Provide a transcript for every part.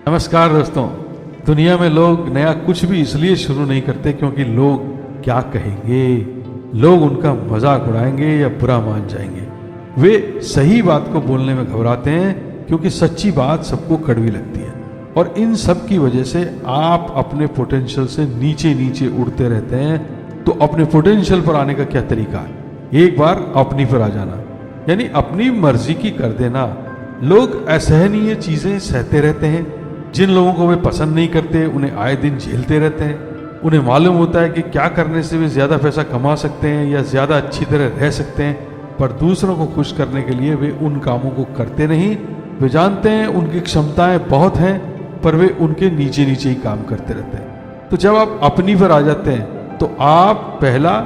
नमस्कार दोस्तों। दुनिया में लोग नया कुछ भी इसलिए शुरू नहीं करते क्योंकि लोग क्या कहेंगे, लोग उनका मजाक उड़ाएंगे या बुरा मान जाएंगे। वे सही बात को बोलने में घबराते हैं क्योंकि सच्ची बात सबको कड़वी लगती है। और इन सब की वजह से आप अपने पोटेंशियल से नीचे नीचे उड़ते रहते हैं। तो अपने पोटेंशियल पर आने का क्या तरीका है? एक बार अपनी पर आ जाना, यानी अपनी मर्जी की कर देना। लोग असहनीय चीजें सहते रहते हैं। जिन लोगों को वे पसंद नहीं करते उन्हें आए दिन झेलते रहते हैं। उन्हें मालूम होता है कि क्या करने से वे ज्यादा पैसा कमा सकते हैं या ज्यादा अच्छी तरह रह सकते हैं, पर दूसरों को खुश करने के लिए वे उन कामों को करते नहीं। वे जानते हैं उनकी क्षमताएं बहुत हैं, पर वे उनके नीचे नीचे ही काम करते रहते हैं। तो जब आप अपनी पर आ जाते हैं तो आप पहला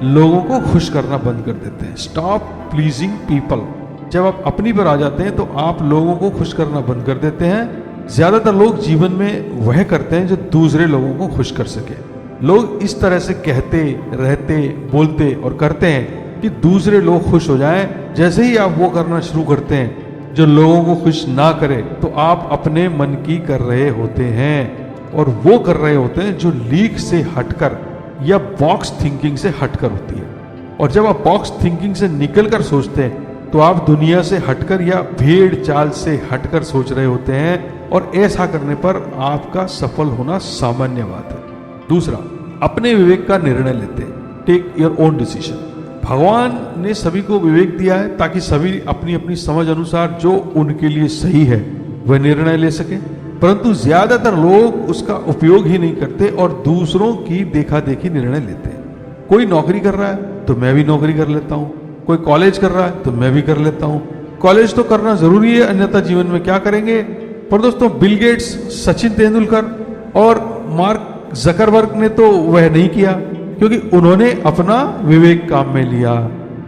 लोगों को खुश करना बंद कर देते हैं। Stop pleasing people. जब आप अपनी पर आ जाते हैं तो आप लोगों को खुश करना बंद कर देते हैं। ज्यादातर लोग जीवन में वह करते हैं जो दूसरे लोगों को खुश कर सके। लोग इस तरह से कहते रहते, बोलते और करते हैं कि दूसरे लोग खुश हो जाएं। जैसे ही आप वो करना शुरू करते हैं जो लोगों को खुश ना करे, तो आप अपने मन की कर रहे होते हैं और वो कर रहे होते हैं जो लीक से हटकर या बॉक्स थिंकिंग से हटकर होती है। और जब आप बॉक्स थिंकिंग से निकलकर सोचते हैं तो आप दुनिया से हटकर या भेड़ चाल से हटकर सोच रहे होते हैं, और ऐसा करने पर आपका सफल होना सामान्य बात है। दूसरा, अपने विवेक का निर्णय लेते हैं। Take your own decision. भगवान ने सभी को विवेक दिया है ताकि सभी अपनी अपनी समझ अनुसार जो उनके लिए सही है वह निर्णय ले सके, परंतु ज्यादातर लोग उसका उपयोग ही नहीं करते और दूसरों की देखा देखी निर्णय लेते हैं। कोई नौकरी कर रहा है तो मैं भी नौकरी कर लेता हूँ, कोई कॉलेज कर रहा है तो मैं भी कर लेता हूँ। कॉलेज तो करना जरूरी है, अन्यथा जीवन में क्या करेंगे। पर दोस्तों, बिल गेट्स, सचिन तेंदुलकर और मार्क जकरबर्ग ने तो वह नहीं किया, क्योंकि उन्होंने अपना विवेक काम में लिया।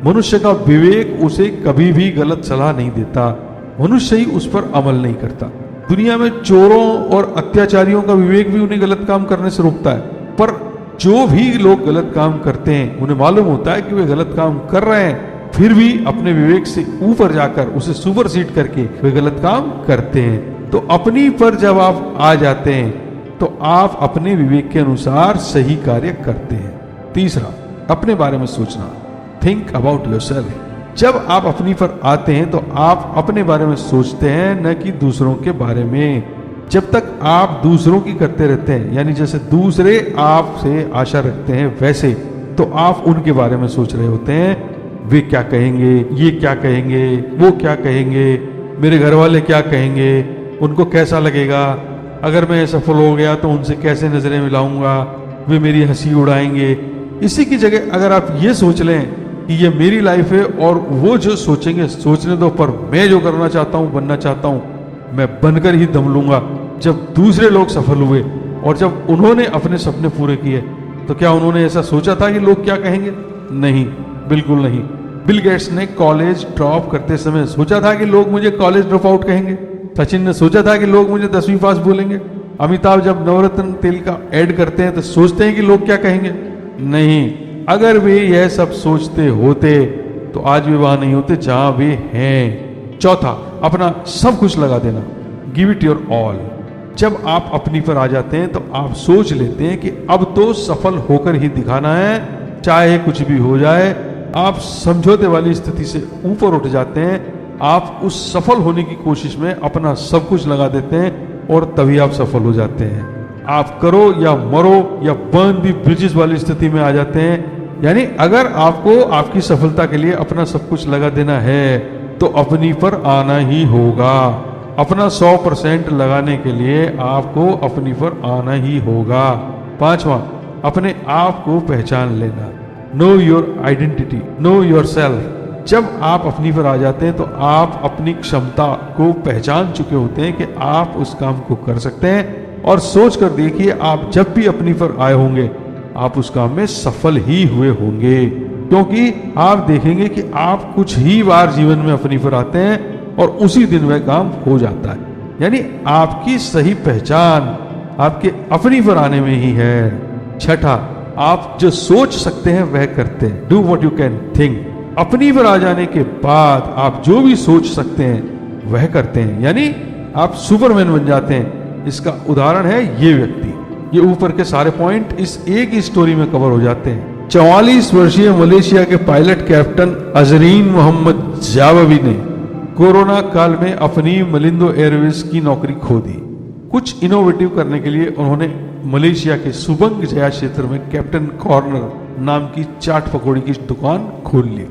मनुष्य का विवेक उसे कभी भी गलत सलाह नहीं देता, मनुष्य ही उस पर अमल नहीं करता। दुनिया में चोरों और अत्याचारियों का विवेक भी उन्हें गलत काम करने से रोकता है, पर जो भी लोग गलत काम करते हैं उन्हें मालूम होता है कि वे गलत काम कर रहे हैं, फिर भी अपने विवेक से ऊपर जाकर उसे सुपरसीड करके वे गलत काम करते हैं। तो अपनी पर जब आप आ जाते हैं तो आप अपने विवेक के अनुसार सही कार्य करते हैं। तीसरा, अपने बारे में सोचना। Think about yourself. जब आप अपनी पर आते हैं तो आप अपने बारे में सोचते हैं, न कि दूसरों के बारे में। जब तक आप दूसरों की करते रहते हैं, यानी जैसे दूसरे आपसे आशा रखते हैं वैसे, तो आप उनके बारे में सोच रहे होते हैं। वे क्या कहेंगे, ये क्या कहेंगे, वो क्या कहेंगे, मेरे घर वाले क्या कहेंगे, उनको कैसा लगेगा, अगर मैं सफल हो गया तो उनसे कैसे नजरें मिलाऊंगा, वे मेरी हंसी उड़ाएंगे। इसी की जगह अगर आप ये सोच लें कि ये मेरी लाइफ है और वो जो सोचेंगे सोचने दो, पर मैं जो करना चाहता हूँ, बनना चाहता हूँ, मैं बनकर ही दम लूंगा। जब दूसरे लोग सफल हुए और जब उन्होंने अपने सपने पूरे किए, तो क्या उन्होंने ऐसा सोचा था कि लोग क्या कहेंगे? नहीं, बिल्कुल नहीं। बिल गेट्स ने कॉलेज ड्रॉप करते समय सोचा था कि लोग मुझे कॉलेज ड्रॉप आउट कहेंगे। सचिन ने सोचा था कि लोग मुझे 10वीं पास बोलेंगे। अमिताभ जब नवरत्न तेल का ऐड करते हैं तो सोचते हैं कि लोग क्या कहेंगे? नहीं। अगर वे यह सब सोचते होते तो आज वे वहां नहीं होते जहां वे हैं। चौथा, अपना सब कुछ लगा देना। Give it your all. जब आप अपनी पर आ जाते हैं तो आप सोच लेते हैं कि अब तो सफल होकर ही दिखाना है, चाहे कुछ भी हो जाए। आप समझौते वाली स्थिति से ऊपर उठ जाते हैं। आप उस सफल होने की कोशिश में अपना सब कुछ लगा देते हैं और तभी आप सफल हो जाते हैं। आप करो या मरो या बर्न दी ब्रिजेस वाली स्थिति में आ जाते हैं। यानी अगर आपको आपकी सफलता के लिए अपना सब कुछ लगा देना है तो अपनी पर आना ही होगा। अपना 100% लगाने के लिए आपको अपनी पर आना ही होगा। पांचवा, अपने आप को पहचान लेना। Know your identity, know your self. जब आप अपनी पर आ जाते हैं तो आप अपनी क्षमता को पहचान चुके होते हैं कि आप उस काम को कर सकते हैं, और सोच कर देखिए, आप जब भी अपनी पर आए होंगे आप उस काम में सफल ही हुए होंगे, क्योंकि आप देखेंगे कि आप कुछ ही बार जीवन में अपनी पर आते हैं और उसी दिन वह काम हो जाता है। यानी आपकी सही पहचान आपके अपनी पर आने में ही है। छठा, आप जो सोच सकते हैं वह करते हैं। Do what you can think. अपनी पर आ जाने के बाद आप जो भी सोच सकते हैं वह करते हैं, यानी आप सुपरमैन बन जाते हैं। इसका उदाहरण है ये व्यक्ति। ये ऊपर के सारे पॉइंट इस एक ही स्टोरी में कवर हो जाते हैं। 44 वर्षीय मलेशिया के पायलट कैप्टन अजरीन मोहम्मद जाववी ने कोरोना काल में अपनी मलिंदो एयरवेज की नौकरी खो दी। कुछ इनोवेटिव करने के लिए उन्होंने मलेशिया के सुबंग जया क्षेत्र में कैप्टन कॉर्नर नाम की चाट पकौड़ी की दुकान खोल ली।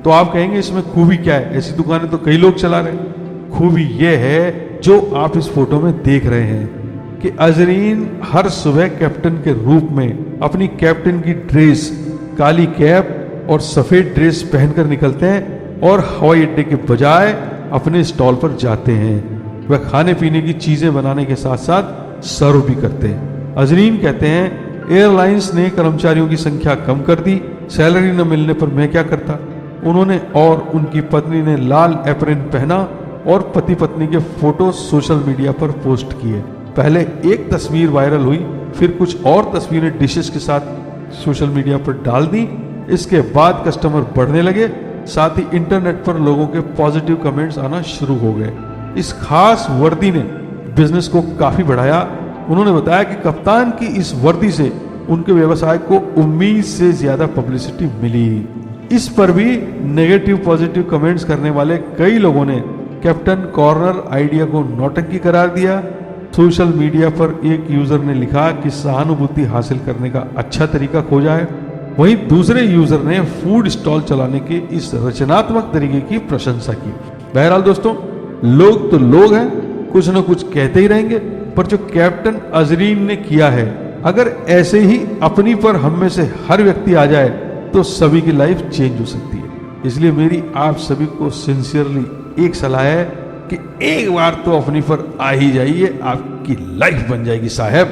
तो आप कहेंगे इसमें खूबी क्या है, ऐसी दुकानें तो कई लोग चला रहे हैं। खूबी यह है जो आप इस फोटो में देख रहे हैं कि अजरीन हर सुबह कैप्टन के रूप में अपनी कैप्टन की ड्रेस, काली कैप और सफेद ड्रेस पहनकर निकलते हैं और हवाई अड्डे के बजाय अपने स्टॉल पर जाते हैं। वह खाने पीने की चीजें बनाने के साथ साथ सर्व भी करते हैं। अजरीन कहते हैं, एयरलाइंस ने कर्मचारियों की संख्या कम कर दी, सैलरी न मिलने पर मैं क्या करता। उन्होंने और उनकी पत्नी ने लाल एप्रन पहना और पति पत्नी के फोटो सोशल मीडिया पर पोस्ट किए। पहले एक तस्वीर वायरल हुई, फिर कुछ और तस्वीरें डिशेस के साथ सोशल मीडिया पर डाल दी। इसके बाद कस्टमर बढ़ने लगे, साथ ही इंटरनेट पर लोगों के पॉजिटिव कमेंट्स आना शुरू हो गए। इस खास वर्दी ने बिजनेस को काफी बढ़ाया। उन्होंने बताया कि कप्तान की इस वर्दी से उनके व्यवसाय को उम्मीद से ज्यादा पब्लिसिटी मिली। इस पर भी नेगेटिव पॉजिटिव कमेंट्स करने वाले कई लोगों ने कैप्टन कॉर्नर आइडिया को नौटंकी करार दिया। सोशल मीडिया पर एक यूजर ने लिखा कि सहानुभूति हासिल करने का अच्छा तरीका खोजा है। वहीं दूसरे यूजर ने फूड स्टॉल चलाने के इस रचनात्मक तरीके की प्रशंसा की। बहरहाल दोस्तों, लोग तो लोग हैं, कुछ न कुछ कहते ही रहेंगे, पर जो कैप्टन अजरीन ने किया है, अगर ऐसे ही अपनी पर हम में से हर व्यक्ति आ जाए तो सभी की लाइफ चेंज हो सकती है। इसलिए मेरी आप सभी को सिंसियरली एक सलाह है कि एक बार तो अपनी पर आ ही जाइए, आपकी लाइफ बन जाएगी साहब।